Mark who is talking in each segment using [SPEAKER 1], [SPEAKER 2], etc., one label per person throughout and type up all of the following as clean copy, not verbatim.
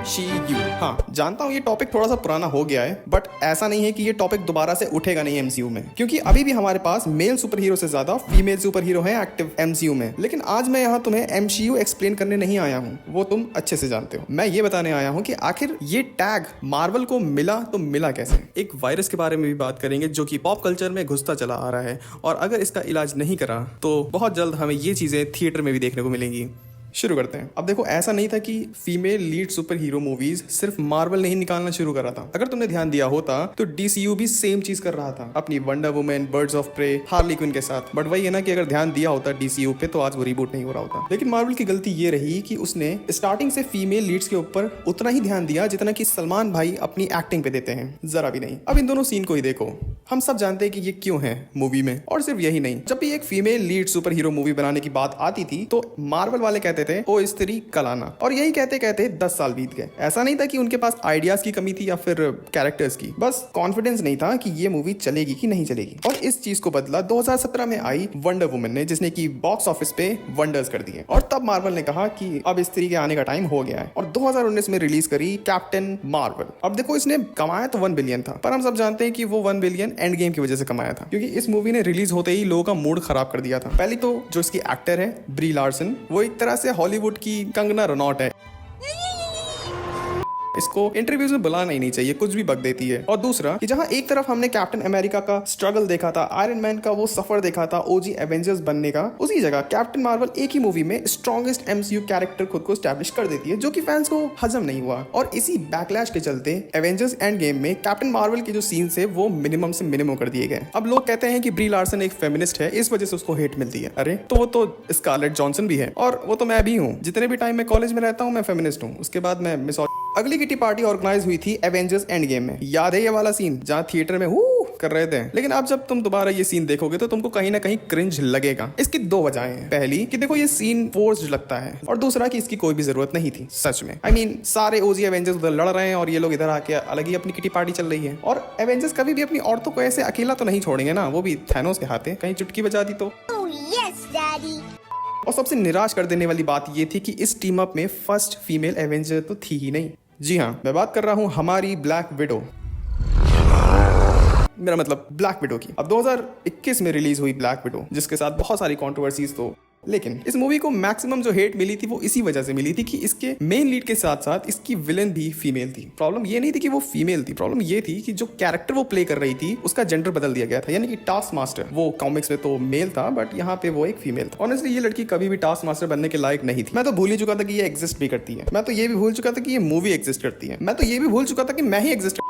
[SPEAKER 1] MCU। हाँ, जानता हूँ ये टॉपिक थोड़ा सा पुराना हो गया है, बट ऐसा नहीं है कि ये टॉपिक दोबारा से उठेगा नहीं MCU में, क्योंकि अभी भी हमारे पास मेल सुपर हीरो से ज्यादा फीमेल सुपर हीरो हैं एक्टिव MCU में। लेकिन आज मैं यहाँ तुम्हें MCU एक्सप्लेन करने नहीं आया हूँ, वो तुम अच्छे से जानते हो। मैं ये बताने आया हूँ कि आखिर ये टैग मार्वल को मिला तो मिला कैसे। एक वायरस के बारे में भी बात करेंगे जो कि पॉप कल्चर में घुसता चला आ रहा है, और अगर इसका इलाज नहीं करा तो बहुत जल्द हमें ये चीजें थिएटर में भी देखने को मिलेंगी। शुरू करते हैं। अब देखो, ऐसा नहीं था कि female lead super hero movies सिर्फ मार्वल ने ही निकालना शुरू करा था। अगर तुमने ध्यान दिया होता तो DCU भी सेम चीज कर रहा था अपनी Wonder Woman, Birds of Prey, Harley Quinn के साथ। बट वही है ना कि अगर ध्यान दिया होता DCU पे तो आज वो रिबूट नहीं हो रहा होता। लेकिन मार्वल की गलती ये रही कि उसने स्टार्टिंग से फीमेल लीड्स के ऊपर उतना ही ध्यान दिया जितना कि सलमान भाई अपनी एक्टिंग पे देते हैं, जरा भी नहीं। अब इन दोनों सीन को ही देखो, हम सब जानते हैं कि ये क्यों है मूवी में। और सिर्फ यही नहीं, जब भी एक female lead super hero movie बनाने की बात आती थी तो मार्वल वाले कहते थे ओ स्त्री कलाना, और यही कहते कहते 10 साल बीत गए। ऐसा नहीं था कि उनके पास आइडियाज की कमी थी या फिर कैरेक्टर्स की, बस कॉन्फिडेंस नहीं था कि ये मूवी चलेगी कि नहीं चलेगी। और इस चीज को बदला 2017 में आई वंडर वुमन ने, जिसने की बॉक्स ऑफिस पे वंडर्स कर दिए। और तब मार्वल ने कहा कि अब स्त्री के आने का टाइम हो गया है, और 2019 में रिलीज करी कैप्टन मार्वल। अब देखो, इसने कमाया तो 1 बिलियन था, पर हम सब जानते हैं कि वो 1 बिलियन एंड गेम की वजह से कमाया था, क्योंकि इस मूवी ने रिलीज होते ही लोगों का मूड खराब कर दिया था। पहली तो जो इसकी एक्टर है ब्री लार्सन, वो एक तरह से हॉलीवुड की कंगना रनौट है। इसको इंटरव्यूज में बुलाना ही नहीं चाहिए, कुछ भी बक देती है। और दूसरा कि जहां एक तरफ हमने कैप्टन अमेरिका का स्ट्रगल देखा था, आयरन मैन का वो सफर देखा था OG एवेंजर्स बनने का, उसी जगह कैप्टन मार्वल एक ही मूवी में स्ट्रॉन्गेस्ट MCU कैरेक्टर खुद को स्टैब्लिश कर देती है, जो कि फैंस को हजम नहीं हुआ। और इसी बैकलैश के चलते एवेंजर्स एंड गेम में कैप्टन मार्वल के जो सीन्स है वो मिनिमम से मिनिमम कर दिए गए। अब लोग कहते हैं कि ब्री लार्सन एक फेमिनिस्ट है, इस वजह से उसको हेट मिलती है। अरे तो वो तो स्कारलेट जॉनसन भी है, और वो तो मैं भी हूँ। जितने भी टाइम मैं कॉलेज में रहता हूँ मैं फेमिनिस्ट हूँ, उसके बाद मैं मिस। अगली किटी पार्टी ऑर्गेनाइज हुई थी एवेंजर्स एंड गेम में। याद है ये वाला सीन जहां थिएटर में कर रहे थे। लेकिन अब जब तुम दोबारा ये सीन देखोगे तो तुमको कहीं ना कहीं क्रिंज लगेगा। इसकी 2 वजहें हैं। पहली कि देखो ये सीन फोर्स्ड लगता है, और दूसरा कि इसकी कोई भी जरूरत नहीं थी सच में। I mean, सारे OG एवेंजर्स उधर लड़ रहे हैं और ये लोग इधर आके अलग ही अपनी किटी पार्टी चल रही है। और एवेंजर्स कभी भी अपनी औरतों को ऐसे अकेला तो नहीं छोड़ेंगे ना, वो भी थैनोस के हाथे कहीं चुटकी बजा दी तो।
[SPEAKER 2] Yes, Daddy.
[SPEAKER 1] और सबसे निराश कर देने वाली बात ये थी कि इस टीम अप में फर्स्ट फीमेल एवेंजर तो थी ही नहीं। जी हाँ, मैं बात कर रहा हूँ हमारी ब्लैक विडो, मेरा मतलब ब्लैक विडो की। अब 2021 में रिलीज हुई ब्लैक विडो, जिसके साथ बहुत सारी कंट्रोवर्सीज तो। लेकिन इस मूवी को मैक्सिमम जो हेट मिली थी वो इसी वजह से मिली थी कि इसके मेन लीड के साथ साथ इसकी विलेन भी फीमेल थी। प्रॉब्लम ये नहीं थी कि वो फीमेल थी, प्रॉब्लम ये थी कि जो कैरेक्टर वो प्ले कर रही थी उसका जेंडर बदल दिया गया था। यानी कि टास्क मास्टर वो कॉमिक्स में तो मेल था, बट यहाँ पे वो एक फीमेल था। ऑनेस्टली ये लड़की कभी भी टास्क मास्टर बनने के लायक नहीं थी। मैं तो भूल ही चुका था कि ये एग्जिस्ट भी करती है। मैं तो ये भी भूल चुका था कि ये मूवी एग्जिस्ट करती है। मैं तो ये भी भूल चुका था कि मैं ही एग्जिस्ट।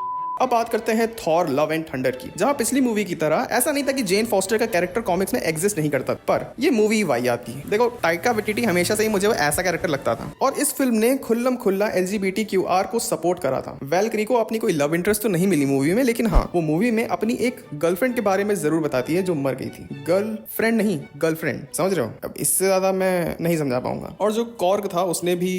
[SPEAKER 1] अब बात करते हैं थॉर लव एंड थंडर की, जहां पिछली मूवी की तरह ऐसा नहीं था कि जेन फॉस्टर का कैरेक्टर कॉमिक्स में एग्जिस्ट नहीं करता, पर ये मूवी वाहियात थी। देखो, टाइका वाइटिटी हमेशा से ही मुझे वो ऐसा कैरेक्टर लगता था, और इस फिल्म ने खुल्लम खुल्ला LGBTQR को सपोर्ट करा था। वैल्करी को अपनी कोई लव इंटरेस्ट तो नहीं मिली मूवी में, लेकिन हाँ, वो मूवी में अपनी एक गर्लफ्रेंड के बारे में जरूर बताती है जो मर गई थी। गर्लफ्रेंड नहीं, गर्लफ्रेंड, समझ रहे हो। अब इससे ज्यादा मैं नहीं समझा पाऊंगा। और जो कॉर्ग था उसने भी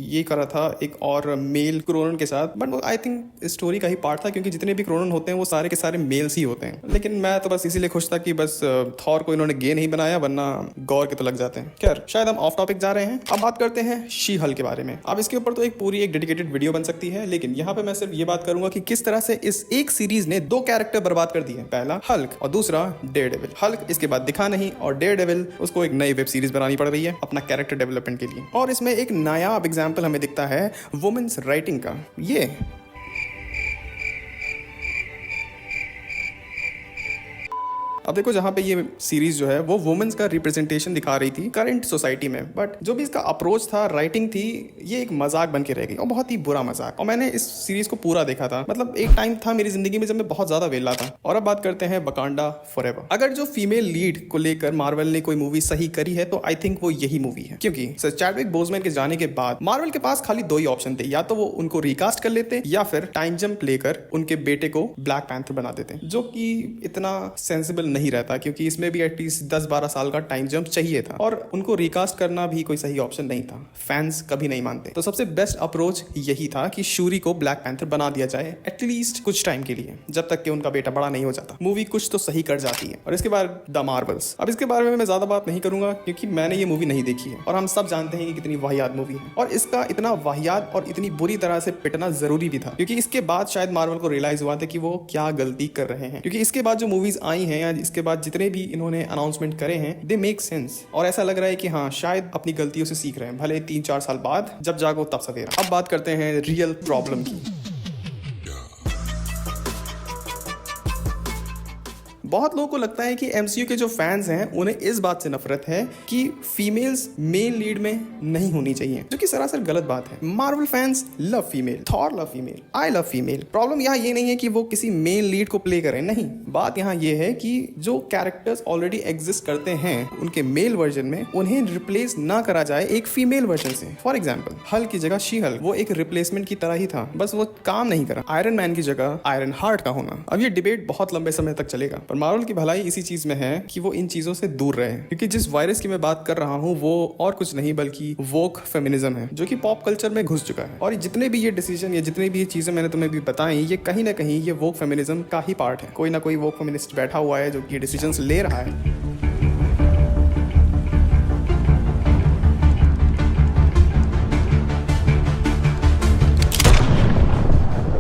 [SPEAKER 1] ये करा था एक और मेल क्रोनन के साथ, बट आई थिंक स्टोरी का ही पार्ट था, क्योंकि जितने भी क्रोनन होते हैं वो सारे के सारे मेल्स ही होते हैं। लेकिन मैं तो बस इसीलिए खुश था कि बस थॉर को इन्होंने गे नहीं बनाया, वरना गौर के तो लग जाते हैं। खैर, शायद हम ऑफ टॉपिक जा रहे हैं। अब बात करते हैं शी हल्क के बारे में। अब इसके ऊपर तो एक पूरी डेडिकेटेड वीडियो बन सकती है, लेकिन यहाँ पे मैं सिर्फ ये बात करूंगा कि किस तरह से इस एक सीरीज ने 2 कैरेक्टर बर्बाद कर दिए। पहला हल्क और दूसरा डेयरडेविल। हल्क इसके बाद दिखा नहीं, और डेयरडेविल उसको एक नई वेब सीरीज बनानी पड़ रही है अपना कैरेक्टर डेवलपमेंट के लिए। और इसमें एक नायाब एग्जाम्पल हमें दिखता है वुमेन्स राइटिंग का। ये अब देखो, जहाँ पे ये सीरीज जो है वो वुमेन्स का रिप्रेजेंटेशन दिखा रही थी करंट सोसाइटी में, बट जो भी इसका अप्रोच था, राइटिंग थी, ये एक मजाक बन के रह गई, और बहुत ही बुरा मजाक। और मैंने इस सीरीज को पूरा देखा था। मतलब एक टाइम था मेरी जिंदगी में जब मैं बहुत ज्यादा वेला था। और अब बात करते हैं वकांडा फॉरएवर। अगर जो फीमेल लीड को लेकर मार्वल ने कोई मूवी सही करी है तो आई थिंक वो यही मूवी है, क्योंकि सर चैडविक बोजमैन के जाने के बाद मार्वल के पास खाली 2 ही ऑप्शन थे, या तो वो उनको रिकास्ट कर लेते या फिर टाइम जंप लेकर उनके बेटे को ब्लैक पैंथर बना देते, जो कि इतना सेंसिबल नहीं रहता, क्योंकि इसमें भी एटलीस्ट 10-12 साल का टाइम जंप चाहिए था और उनको रिकास्ट करना भी कोई सही ऑप्शन नहीं था। फैंस कभी नहीं मानते, तो सबसे बेस्ट अप्रोच यही था कि शूरी को ब्लैक पैंथर बना दिया जाए एटलीस्ट कुछ टाइम के लिए, जब तक कि उनका बेटा बड़ा नहीं हो जाता। मूवी कुछ तो सही कर जाती है। और इसके बाद द मार्वल्स। अब इसके बारे में मैं ज्यादा बात नहीं करूंगा क्योंकि मैंने ये मूवी नहीं देखी है और हम सब जानते हैं कि कितनी वाहियात मूवी है और इसका इतना वाहियात और इतनी बुरी तरह से पिटना जरूरी भी था, क्योंकि इसके बाद शायद मार्वल को रियलाइज हुआ था कि वो क्या गलती कर रहे हैं। क्योंकि इसके बाद जो मूवीज आई हैं या इसके बाद जितने भी इन्होंने अनाउंसमेंट करे हैं, दे मेक सेंस और ऐसा लग रहा है कि हाँ शायद अपनी गलतियों से सीख रहे हैं, भले 3-4 साल बाद, जब जागो तब सवेरा। अब बात करते हैं रियल प्रॉब्लम की। बहुत लोगों को लगता है कि एमसीयू के जो फैंस हैं उन्हें इस बात से नफरत है कि फीमेल्स मेन लीड में नहीं होनी चाहिए, जो कि सरासर गलत बात है। Marvel fans love female, Thor love female, I love female. Problem यहाँ ये नहीं है कि वो किसी मेन लीड को प्ले करें, नहीं। बात यहाँ ये है कि जो कैरेक्टर्स ऑलरेडी एग्जिस्ट करते हैं उनके मेल वर्जन में उन्हें रिप्लेस ना करा जाए एक फीमेल वर्जन से। फॉर एग्जाम्पल, हल्क की जगह शी हल्क, वो एक रिप्लेसमेंट की तरह ही था, बस वो काम नहीं करा। आयरन मैन की जगह आयरन हार्ट का होना। अब ये डिबेट बहुत लंबे समय तक चलेगा, मार्वल की भलाई इसी चीज में है कि वो इन चीजों से दूर रहे, क्योंकि जिस वायरस की मैं बात कर रहा हूँ वो और कुछ नहीं बल्कि वोक फेमिनिज्म है, जो कि पॉप कल्चर में घुस चुका है। और जितने भी ये डिसीजन या जितनी भी ये चीजें मैंने तुम्हें भी बताई, ये कहीं ना कहीं ये वोक फेमिनिज्म का ही पार्ट है। कोई ना कोई वोक फेमिनिस्ट बैठा हुआ है जो कि डिसीजंस ले रहा है।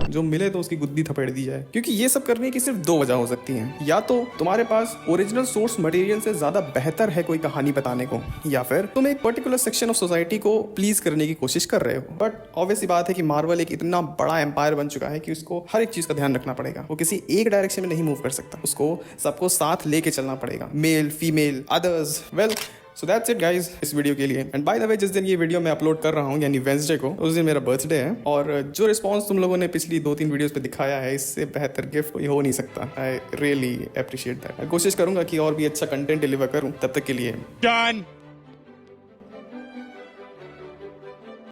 [SPEAKER 1] जो मिले तो उसकी गुद्दी थपेड़ दी जाए, क्योंकि ये सब करने की सिर्फ 2 वजह हो सकती हैं। या तो तुम्हारे पास ओरिजिनल सोर्स मटेरियल से ज्यादा बेहतर है कोई कहानी बताने को, या फिर तुम एक पर्टिकुलर सेक्शन ऑफ सोसाइटी को प्लीज करने की कोशिश कर रहे हो। बट ऑब्वियसली बात है कि मार्वल एक इतना बड़ा एम्पायर बन चुका है कि उसको हर एक चीज का ध्यान रखना पड़ेगा। वो किसी एक डायरेक्शन में नहीं मूव कर सकता, उसको सबको साथ लेके चलना पड़ेगा, male female others. Well so that's it guys इस वीडियो के लिए। एंड बाय द वे, जिस दिन ये वीडियो मैं अपलोड कर रहा हूँ यानी वेंसडे को, उस दिन मेरा बर्थडे है और जो रिस्पांस तुम लोगों ने पिछली 2-3 वीडियोस पे दिखाया है, इससे बेहतर गिफ्ट कोई हो नहीं सकता। I really appreciate that. मैं कोशिश करूंगा कि और भी अच्छा कंटेंट डिलीवर करूं। तब तक के लिए डन।